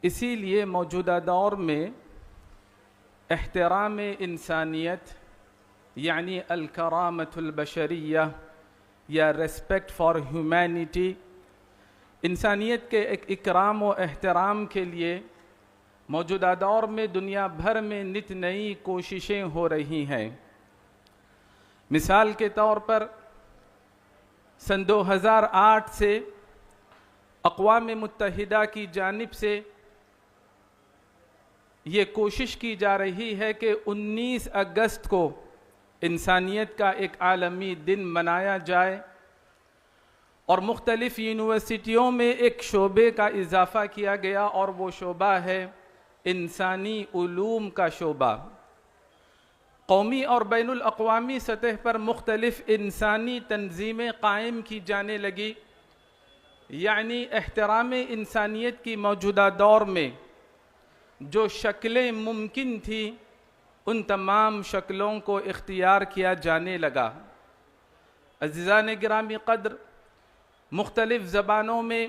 اسی لیے موجودہ دور میں احترام انسانیت یعنی الکرامۃ البشریہ یا ریسپیکٹ فار ہیومینٹی، انسانیت کے ایک اکرام و احترام کے لیے موجودہ دور میں دنیا بھر میں نت نئی کوششیں ہو رہی ہیں۔ مثال کے طور پر سن 2008 سے اقوام متحدہ کی جانب سے یہ کوشش کی جا رہی ہے کہ 19 اگست کو انسانیت کا ایک عالمی دن منایا جائے، اور مختلف یونیورسٹیوں میں ایک شعبے کا اضافہ کیا گیا، اور وہ شعبہ ہے انسانی علوم کا شعبہ۔ قومی اور بین الاقوامی سطح پر مختلف انسانی تنظیمیں قائم کی جانے لگی، یعنی احترام انسانیت کی موجودہ دور میں جو شکلیں ممکن تھیں ان تمام شکلوں کو اختیار کیا جانے لگا۔ عزیزان گرامی قدر، مختلف زبانوں میں،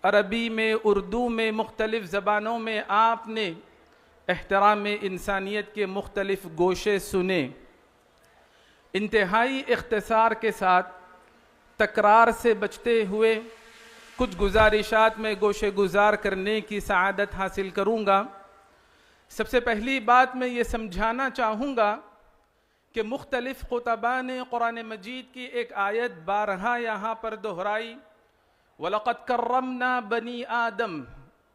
عربی میں، اردو میں، مختلف زبانوں میں آپ نے احترام انسانیت کے مختلف گوشے سنے۔ انتہائی اختصار کے ساتھ تکرار سے بچتے ہوئے کچھ گزارشات میں گوشے گزار کرنے کی سعادت حاصل کروں گا۔ سب سے پہلی بات میں یہ سمجھانا چاہوں گا کہ مختلف خطباء نے قرآن مجید کی ایک آیت بارہا یہاں پر دہرائی، وَلَقَدْ كَرَّمْنَا بَنِي آدم،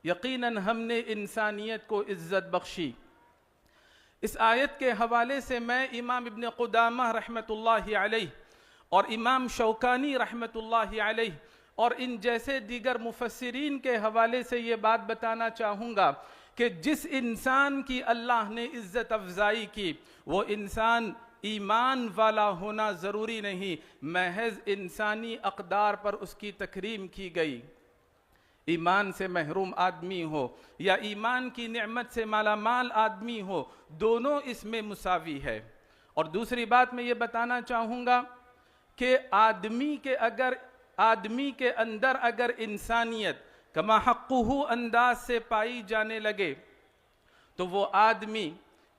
یقیناً ہم نے انسانیت کو عزت بخشی۔ اس آیت کے حوالے سے میں امام ابن قدامہ رحمۃ اللہ علیہ اور امام شوکانی رحمۃ اللہ علیہ اور ان جیسے دیگر مفسرین کے حوالے سے یہ بات بتانا چاہوں گا کہ جس انسان کی اللہ نے عزت افزائی کی وہ انسان ایمان والا ہونا ضروری نہیں، محض انسانی اقدار پر اس کی تکریم کی گئی۔ ایمان سے محروم آدمی ہو یا ایمان کی نعمت سے مالا مال آدمی ہو، دونوں اس میں مساوی ہے۔ اور دوسری بات میں یہ بتانا چاہوں گا کہ آدمی کے اندر اگر انسانیت کما حقہ انداز سے پائی جانے لگے تو وہ آدمی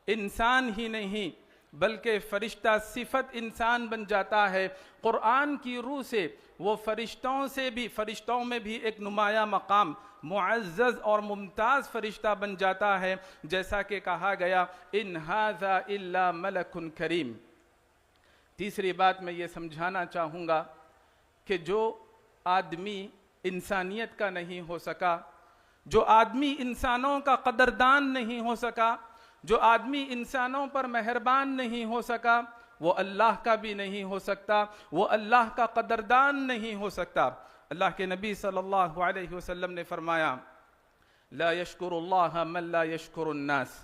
انسان ہی نہیں بلکہ فرشتہ صفت انسان بن جاتا ہے۔ قرآن کی روح سے وہ فرشتوں میں بھی ایک نمایاں مقام، معزز اور ممتاز فرشتہ بن جاتا ہے، جیسا کہ کہا گیا ان ھذا الا ملک کریم۔ تیسری بات میں یہ سمجھانا چاہوں گا کہ جو آدمی انسانیت کا نہیں ہو سکا، جو آدمی انسانوں کا قدردان نہیں ہو سکا، جو آدمی انسانوں پر مہربان نہیں ہو سکا، وہ اللہ کا بھی نہیں ہو سکتا، وہ اللہ کا قدردان نہیں ہو سکتا۔ اللہ کے نبی صلی اللہ علیہ وسلم نے فرمایا لا یشکر اللہ من لا یشکر الناس۔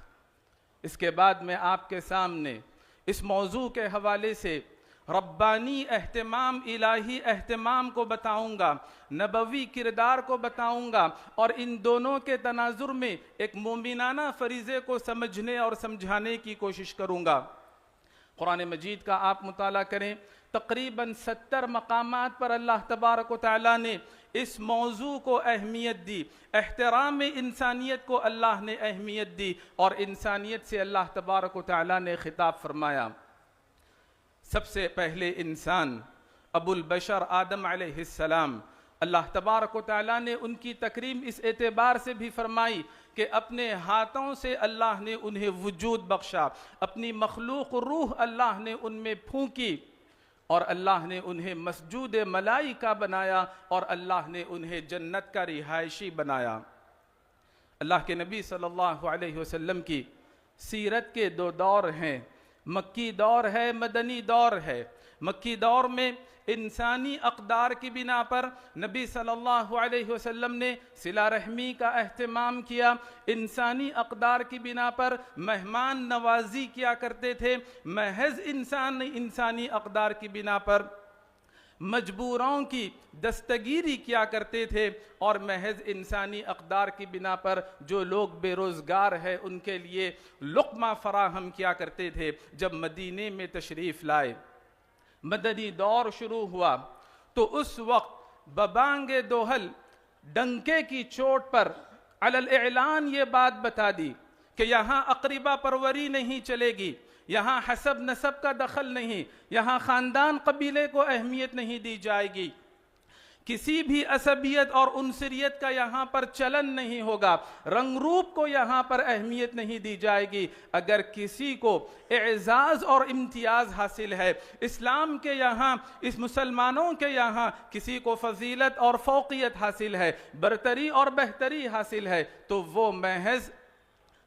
اس کے بعد میں آپ کے سامنے اس موضوع کے حوالے سے ربانی اہتمام، الہی اہتمام کو بتاؤں گا، نبوی کردار کو بتاؤں گا، اور ان دونوں کے تناظر میں ایک مومنانہ فریضے کو سمجھنے اور سمجھانے کی کوشش کروں گا۔ قرآن مجید کا آپ مطالعہ کریں، تقریباً 70 مقامات پر اللہ تبارک و تعالیٰ نے اس موضوع کو اہمیت دی، احترام انسانیت کو اللہ نے اہمیت دی، اور انسانیت سے اللہ تبارک و تعالیٰ نے خطاب فرمایا۔ سب سے پہلے انسان ابو البشر آدم علیہ السلام، اللہ تبارک و تعالیٰ نے ان کی تکریم اس اعتبار سے بھی فرمائی کہ اپنے ہاتھوں سے اللہ نے انہیں وجود بخشا، اپنی مخلوق روح اللہ نے ان میں پھونکی، اور اللہ نے انہیں مسجود ملائکہ بنایا، اور اللہ نے انہیں جنت کا رہائشی بنایا۔ اللہ کے نبی صلی اللہ علیہ وسلم کی سیرت کے 2 دور ہیں، مکی دور ہے، مدنی دور ہے۔ مکی دور میں انسانی اقدار کی بنا پر نبی صلی اللہ علیہ وسلم نے صلہ رحمی کا اہتمام کیا، انسانی اقدار کی بنا پر مہمان نوازی کیا کرتے تھے، محض انسانی اقدار کی بنا پر مجبوروں کی دستگیری کیا کرتے تھے، اور محض انسانی اقدار کی بنا پر جو لوگ بے روزگار ہیں ان کے لیے لقمہ فراہم کیا کرتے تھے۔ جب مدینے میں تشریف لائے، مدنی دور شروع ہوا، تو اس وقت ببانگ دوہل ڈنکے کی چوٹ پر علی الاعلان یہ بات بتا دی کہ یہاں اقربا پروری نہیں چلے گی، یہاں حسب نسب کا دخل نہیں، یہاں خاندان قبیلے کو اہمیت نہیں دی جائے گی، کسی بھی عصبیت اور عنصریت کا یہاں پر چلن نہیں ہوگا، رنگ روپ کو یہاں پر اہمیت نہیں دی جائے گی۔ اگر کسی کو اعزاز اور امتیاز حاصل ہے، اسلام کے یہاں، اس مسلمانوں کے یہاں کسی کو فضیلت اور فوقیت حاصل ہے، برتری اور بہتری حاصل ہے، تو وہ محض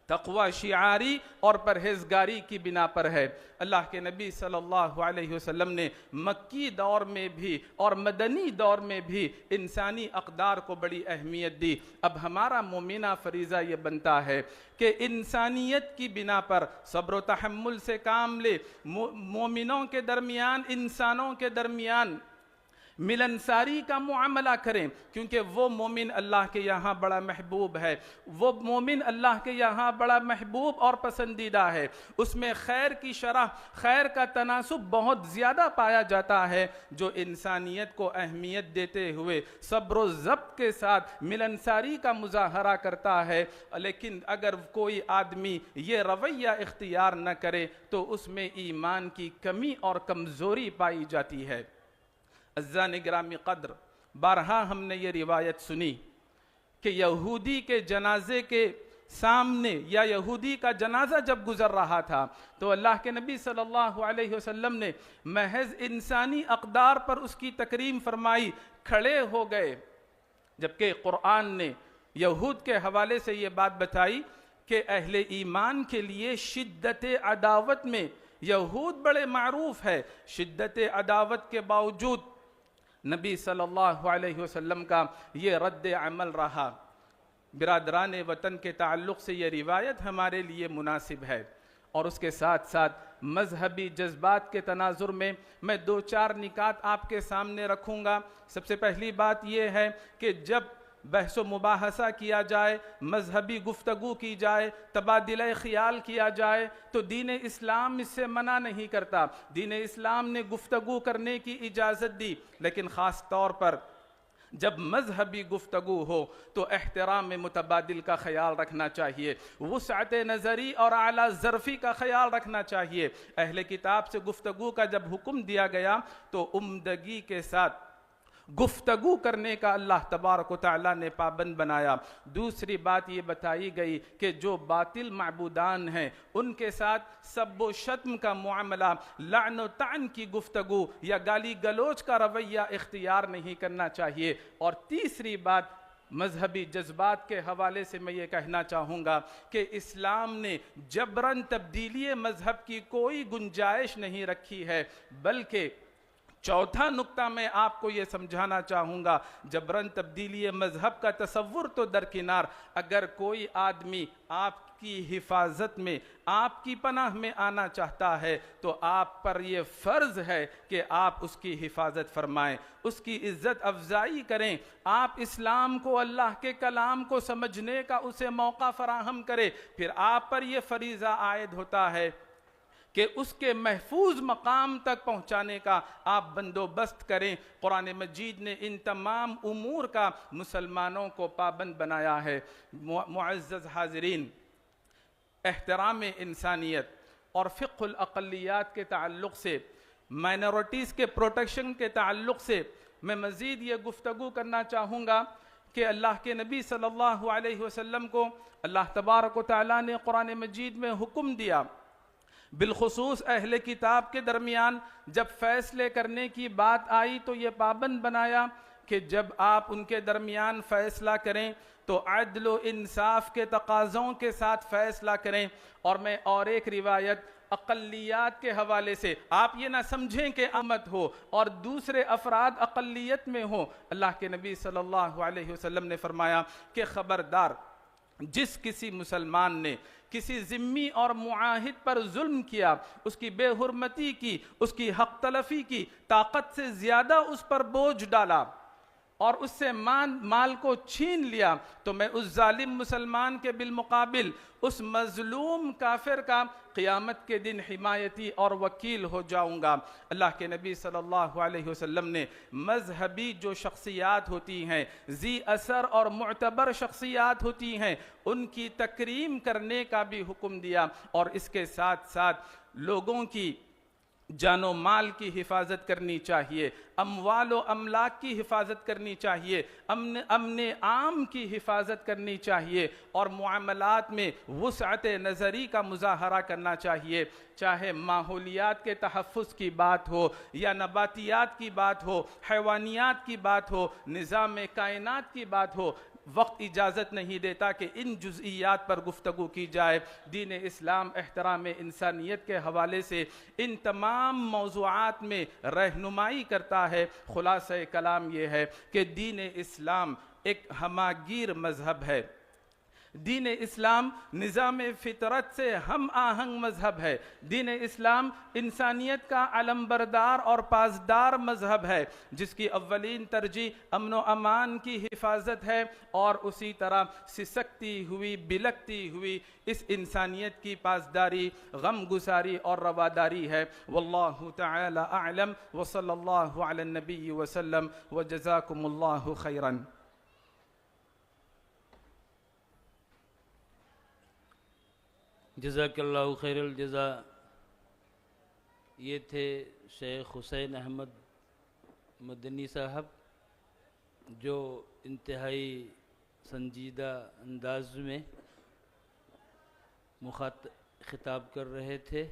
تقوی شعاری اور پرہیزگاری کی بنا پر ہے۔ اللہ کے نبی صلی اللہ علیہ وسلم نے مکی دور میں بھی اور مدنی دور میں بھی انسانی اقدار کو بڑی اہمیت دی۔ اب ہمارا مومنہ فریضہ یہ بنتا ہے کہ انسانیت کی بنا پر صبر و تحمل سے کام لے، مومنوں کے درمیان، انسانوں کے درمیان ملنساری کا معاملہ کریں، کیونکہ وہ مومن اللہ کے یہاں بڑا محبوب ہے، وہ مومن اللہ کے یہاں بڑا محبوب اور پسندیدہ ہے، اس میں خیر کی شرح، خیر کا تناسب بہت زیادہ پایا جاتا ہے۔ جو انسانیت کو اہمیت دیتے ہوئے صبر و ضبط کے ساتھ ملنساری کا مظاہرہ کرتا ہے، لیکن اگر کوئی آدمی یہ رویہ اختیار نہ کرے تو اس میں ایمان کی کمی اور کمزوری پائی جاتی ہے۔ عزیزان گرامی قدر، بارہا ہم نے یہ روایت سنی کہ یہودی کے جنازے کے سامنے، یا یہودی کا جنازہ جب گزر رہا تھا تو اللہ کے نبی صلی اللہ علیہ وسلم نے محض انسانی اقدار پر اس کی تکریم فرمائی، کھڑے ہو گئے، جبکہ قرآن نے یہود کے حوالے سے یہ بات بتائی کہ اہل ایمان کے لیے شدت عداوت میں یہود بڑے معروف ہے، شدت عداوت کے باوجود نبی صلی اللہ علیہ وسلم کا یہ رد عمل رہا۔ برادران وطن کے تعلق سے یہ روایت ہمارے لیے مناسب ہے، اور اس کے ساتھ ساتھ مذہبی جذبات کے تناظر میں میں دو چار نکات آپ کے سامنے رکھوں گا۔ سب سے پہلی بات یہ ہے کہ جب بحث و مباحثہ کیا جائے، مذہبی گفتگو کی جائے، تبادلہ خیال کیا جائے تو دین اسلام اس سے منع نہیں کرتا، دین اسلام نے گفتگو کرنے کی اجازت دی، لیکن خاص طور پر جب مذہبی گفتگو ہو تو احترام متبادل کا خیال رکھنا چاہیے، وسعت نظری اور اعلیٰ ظرفی کا خیال رکھنا چاہیے۔ اہل کتاب سے گفتگو کا جب حکم دیا گیا تو عمدگی کے ساتھ گفتگو کرنے کا اللہ تبارک و تعالیٰ نے پابند بنایا۔ دوسری بات یہ بتائی گئی کہ جو باطل معبودان ہیں ان کے ساتھ سب و شتم کا معاملہ، لعن و طعن کی گفتگو یا گالی گلوچ کا رویہ اختیار نہیں کرنا چاہیے۔ اور تیسری بات مذہبی جذبات کے حوالے سے میں یہ کہنا چاہوں گا کہ اسلام نے جبراً تبدیلی مذہب کی کوئی گنجائش نہیں رکھی ہے، بلکہ چوتھا نقطہ میں آپ کو یہ سمجھانا چاہوں گا، جبراً تبدیلی مذہب کا تصور تو درکنار، اگر کوئی آدمی آپ کی حفاظت میں، آپ کی پناہ میں آنا چاہتا ہے تو آپ پر یہ فرض ہے کہ آپ اس کی حفاظت فرمائیں، اس کی عزت افزائی کریں، آپ اسلام کو، اللہ کے کلام کو سمجھنے کا اسے موقع فراہم کریں۔ پھر آپ پر یہ فریضہ عائد ہوتا ہے کہ اس کے محفوظ مقام تک پہنچانے کا آپ بندوبست کریں۔ قرآن مجید نے ان تمام امور کا مسلمانوں کو پابند بنایا ہے۔ معزز حاضرین، احترام انسانیت اور فقہ الاقلیات کے تعلق سے، مائنورٹیز کے پروٹیکشن کے تعلق سے میں مزید یہ گفتگو کرنا چاہوں گا کہ اللہ کے نبی صلی اللہ علیہ وسلم کو اللہ تبارک و تعالیٰ نے قرآن مجید میں حکم دیا، بالخصوص اہل کتاب کے درمیان جب فیصلے کرنے کی بات آئی تو یہ پابند بنایا کہ جب آپ ان کے درمیان فیصلہ کریں تو عدل و انصاف کے تقاضوں کے ساتھ فیصلہ کریں۔ اور میں اور ایک روایت اقلیات کے حوالے سے، آپ یہ نہ سمجھیں کہ امت ہو اور دوسرے افراد اقلیت میں ہو، اللہ کے نبی صلی اللہ علیہ وسلم نے فرمایا کہ خبردار، جس کسی مسلمان نے کسی ذمی اور معاہد پر ظلم کیا، اس کی بے حرمتی کی، اس کی حق تلفی کی، طاقت سے زیادہ اس پر بوجھ ڈالا اور اس سے مال کو چھین لیا، تو میں اس ظالم مسلمان کے بالمقابل اس مظلوم کافر کا قیامت کے دن حمایتی اور وکیل ہو جاؤں گا۔ اللہ کے نبی صلی اللہ علیہ وسلم نے مذہبی جو شخصیات ہوتی ہیں، ذی اثر اور معتبر شخصیات ہوتی ہیں، ان کی تکریم کرنے کا بھی حکم دیا، اور اس کے ساتھ ساتھ لوگوں کی جان و مال کی حفاظت کرنی چاہیے، اموال و املاک کی حفاظت کرنی چاہیے، امن عام کی حفاظت کرنی چاہیے، اور معاملات میں وسعت نظری کا مظاہرہ کرنا چاہیے، چاہے ماحولیات کے تحفظ کی بات ہو یا نباتیات کی بات ہو، حیوانیات کی بات ہو، نظام کائنات کی بات ہو۔ وقت اجازت نہیں دیتا کہ ان جزئیات پر گفتگو کی جائے۔ دین اسلام احترام انسانیت کے حوالے سے ان تمام موضوعات میں رہنمائی کرتا ہے۔ خلاصہ کلام یہ ہے کہ دین اسلام ایک ہماگیر مذہب ہے، دین اسلام نظام فطرت سے ہم آہنگ مذہب ہے، دین اسلام انسانیت کا علمبردار اور پاسدار مذہب ہے، جس کی اولین ترجیح امن و امان کی حفاظت ہے، اور اسی طرح سسکتی ہوئی بلکتی ہوئی اس انسانیت کی پاسداری، غم گساری اور رواداری ہے۔ واللہ تعالی اعلم، وصلی اللہ علی النبی وسلم، وجزاکم اللہ خیرا۔ جزاک اللہ خیر الجزا۔ یہ تھے شیخ حسین احمد مدنی صاحب، جو انتہائی سنجیدہ انداز میں خطاب کر رہے تھے۔